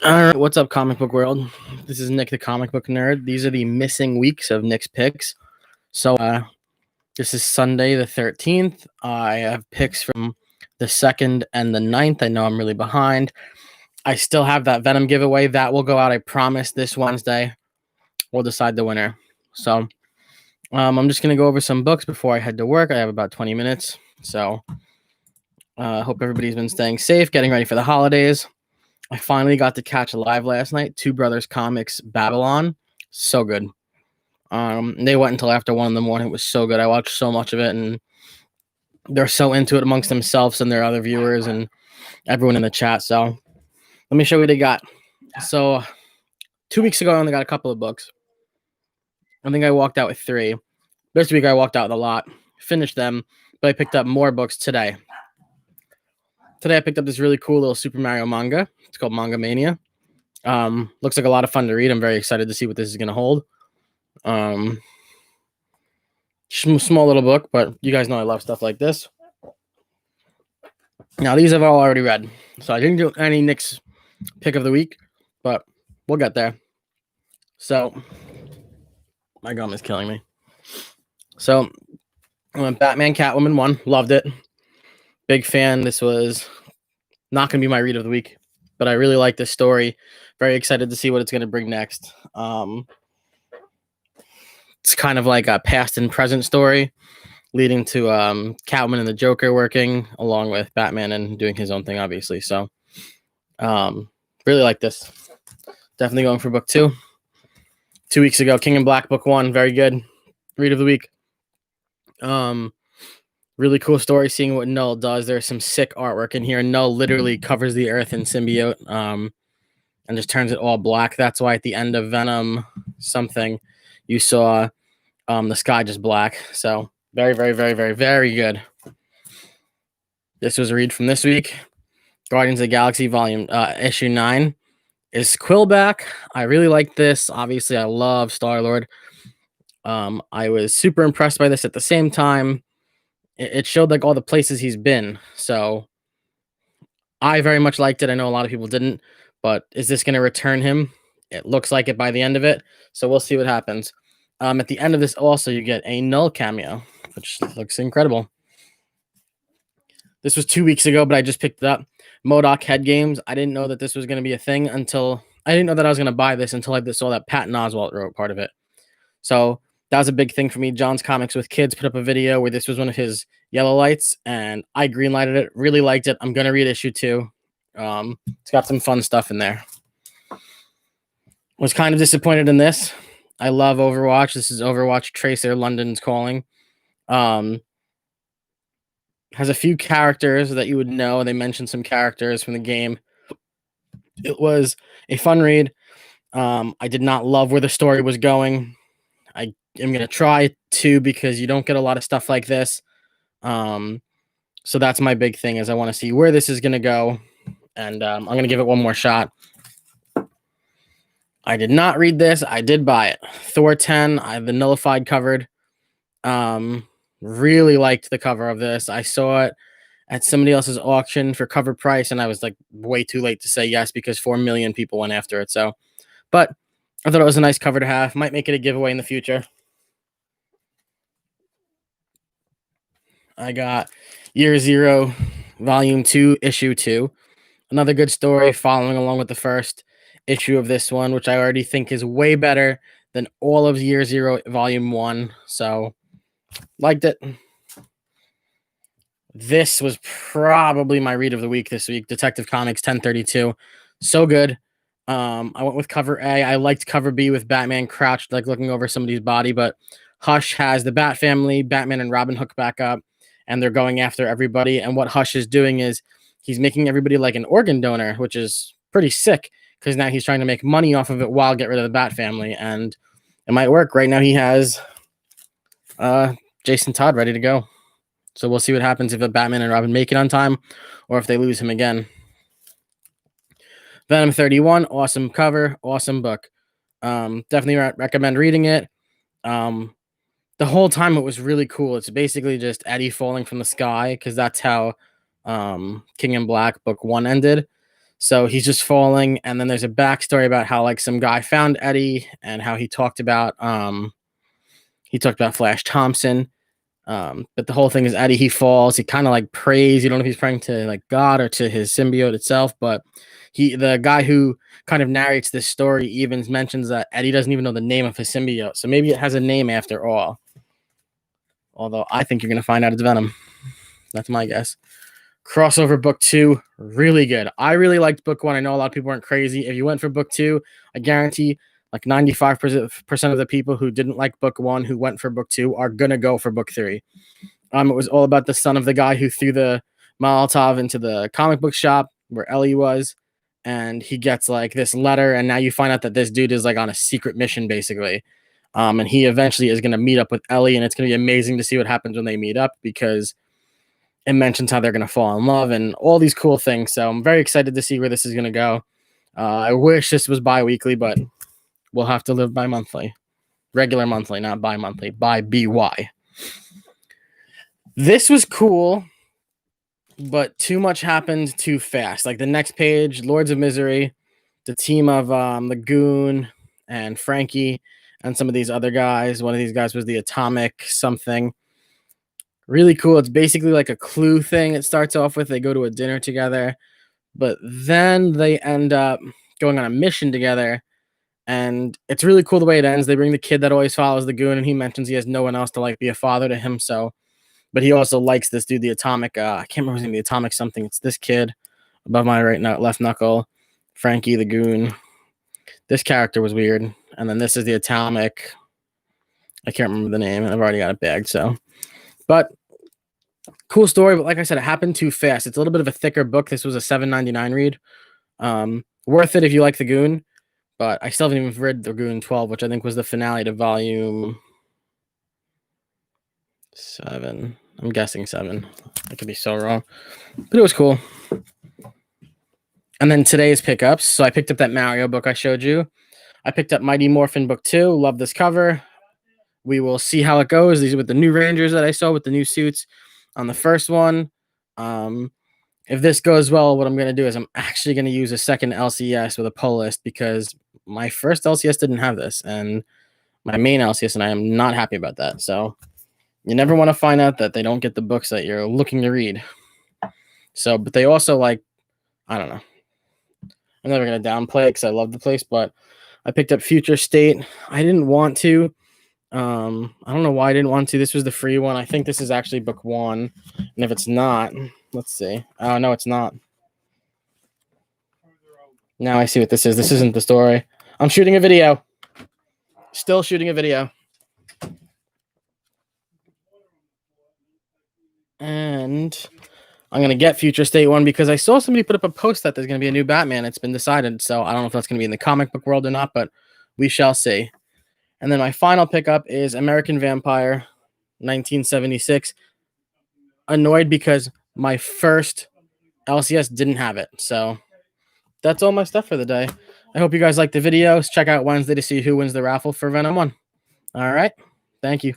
All right, what's up, comic book world? This is Nick, the comic book nerd. These are the missing weeks of Nick's picks. So, this is Sunday the 13th. I have picks from the 2nd and the 9th. I know I'm really behind. I still have that Venom giveaway. That will go out, I promise, this Wednesday. We'll decide the winner. So, I'm just going to go over some books before I head to work. I have about 20 minutes. So, hope everybody's been staying safe, getting ready for the holidays. I finally got to catch live last night. Two Brothers Comics Babylon. So good. They went until after 1 a.m. It was so good. I watched so much of it, and they're so into it amongst themselves and their other viewers and everyone in the chat. So let me show you what they got. So 2 weeks ago, I only got a couple of books. I think I walked out with 3. This week, I walked out with a lot. Finished them, but I picked up more books today. Today, I picked up this really cool little Super Mario manga. It's called Mangamania. Looks like a lot of fun to read. I'm very excited to see what this is going to hold. Small little book, but you guys know I love stuff like this. Now, these I've all already read. So I didn't do any Nick's pick of the week, but we'll get there. So, my gum is killing me. So, I went Batman Catwoman 1. Loved it. Big fan. This was not going to be my read of the week, but I really like this story. Very excited to see what it's going to bring next. It's kind of like a past and present story leading to Catwoman and the Joker working along with Batman and doing his own thing, obviously. So really like this. Definitely going for book 2. 2 weeks ago, King in Black book 1. Very good. Read of the week. Really cool story seeing what Null does. There's some sick artwork in here. Null literally covers the earth in symbiote and just turns it all black. That's why at the end of Venom something, you saw the sky just black. So very, very, very, very, very good. This was a read from this week. Guardians of the Galaxy volume issue 9. Is Quill back? I really like this. Obviously, I love Star-Lord. I was super impressed by this at the same time. It showed like all the places he's been. So I very much liked it. I know a lot of people didn't, but is this going to return him? It looks like it by the end of it. So we'll see what happens. At the end of this also, you get a Null cameo, which looks incredible. This was 2 weeks ago, but I just picked it up. Modoc head games. I didn't know that this was going to be a thing until I didn't know that I was going to buy this until I saw that Patton Oswalt wrote part of it. So that was a big thing for me. John's Comics with Kids put up a video where this was one of his yellow lights, and I greenlighted it. Really liked it. I'm going to read issue 2. It's got some fun stuff in there. Was kind of disappointed in this. I love Overwatch. This is Overwatch Tracer, London's Calling. Has a few characters that you would know. They mentioned some characters from the game. It was a fun read. I did not love where the story was going. I am going to try to because you don't get a lot of stuff like this. So that's my big thing is I want to see where this is going to go. And I'm going to give it one more shot. I did not read this. I did buy it. Thor 10. I have the nullified covered. Really liked the cover of this. I saw it at somebody else's auction for cover price, and I was like way too late to say yes because 4 million people went after it. So, but I thought it was a nice cover to have. Might make it a giveaway in the future. I got Year Zero, Volume 2, Issue 2. Another good story following along with the first issue of this one, which I already think is way better than all of Year Zero, Volume 1. So, liked it. This was probably my read of the week this week. Detective Comics 1032. So good. I went with cover A. I liked cover B with Batman crouched, like looking over somebody's body, but Hush has the Bat family, Batman and Robin hook back up, and they're going after everybody. And what Hush is doing is he's making everybody like an organ donor, which is pretty sick because now he's trying to make money off of it while get rid of the Bat family. And it might work. Right now he has Jason Todd ready to go. So we'll see what happens if Batman and Robin make it on time or if they lose him again. Venom 31, awesome cover, awesome book. Definitely recommend reading it. The whole time it was really cool. It's basically just Eddie falling from the sky because that's how King in Black book 1 ended. So he's just falling, and then there's a backstory about how like some guy found Eddie and how he talked about Flash Thompson. But the whole thing is Eddie, he falls, he kind of like prays. You don't know if he's praying to like God or to his symbiote itself, but the guy who kind of narrates this story even mentions that Eddie doesn't even know the name of his symbiote. So maybe it has a name after all. Although I think you're gonna find out it's Venom. That's my guess. Crossover book 2, really good. I really liked book 1. I know a lot of people weren't crazy. If you went for book 2, I guarantee like 95% of the people who didn't like book 1 who went for book 2 are gonna go for book 3. It was all about the son of the guy who threw the Molotov into the comic book shop where Ellie was, and he gets like this letter, and now you find out that this dude is like on a secret mission basically. And he eventually is going to meet up with Ellie, and it's going to be amazing to see what happens when they meet up, because it mentions how they're going to fall in love and all these cool things. So I'm very excited to see where this is going to go. I wish this was bi-weekly, but we'll have to live bi-monthly. Regular monthly, not bi-monthly. Bi-B-Y. This was cool, but too much happened too fast. Like the next page, Lords of Misery, the team of the Goon and Frankie and some of these other guys. One of these guys was the Atomic something. Really cool. It's basically like a Clue thing. It starts off with they go to a dinner together, but then they end up going on a mission together. And it's really cool the way it ends. They bring the kid that always follows the Goon, and he mentions he has no one else to like be a father to him. So, but he also likes this dude, the Atomic. I can't remember his name, the Atomic something. It's this kid above my left knuckle, Frankie the Goon. This character was weird. And then this is the Atomic. I can't remember the name, and I've already got it bagged. So, but cool story. But like I said, it happened too fast. It's a little bit of a thicker book. This was a $7.99 read. Worth it if you like the Goon. But I still haven't even read the Goon 12, which I think was the finale to volume 7. I'm guessing 7. I could be so wrong. But it was cool. And then today's pickups. So I picked up that Mario book I showed you. I picked up Mighty Morphin book 2. Love this cover. We will see how it goes. These are with the new Rangers that I saw with the new suits on the first one. If this goes well, what I'm going to do is I'm actually going to use a second LCS with a pull list, because my first LCS didn't have this, and my main LCS, and I am not happy about that. So you never want to find out that they don't get the books that you're looking to read. So, but they also like, I don't know. I'm never going to downplay it because I love the place, but I picked up Future State. I didn't want to. I don't know why I didn't want to. This was the free one. I think this is actually book 1. And if it's not, let's see. Oh, no, it's not. Now I see what this is. This isn't the story. I'm shooting a video. Still shooting a video. And I'm going to get Future State 1 because I saw somebody put up a post that there's going to be a new Batman. It's been decided. So I don't know if that's going to be in the comic book world or not, but we shall see. And then my final pickup is American Vampire, 1976. Annoyed because my first LCS didn't have it. So that's all my stuff for the day. I hope you guys liked the videos. Check out Wednesday to see who wins the raffle for Venom 1. All right. Thank you.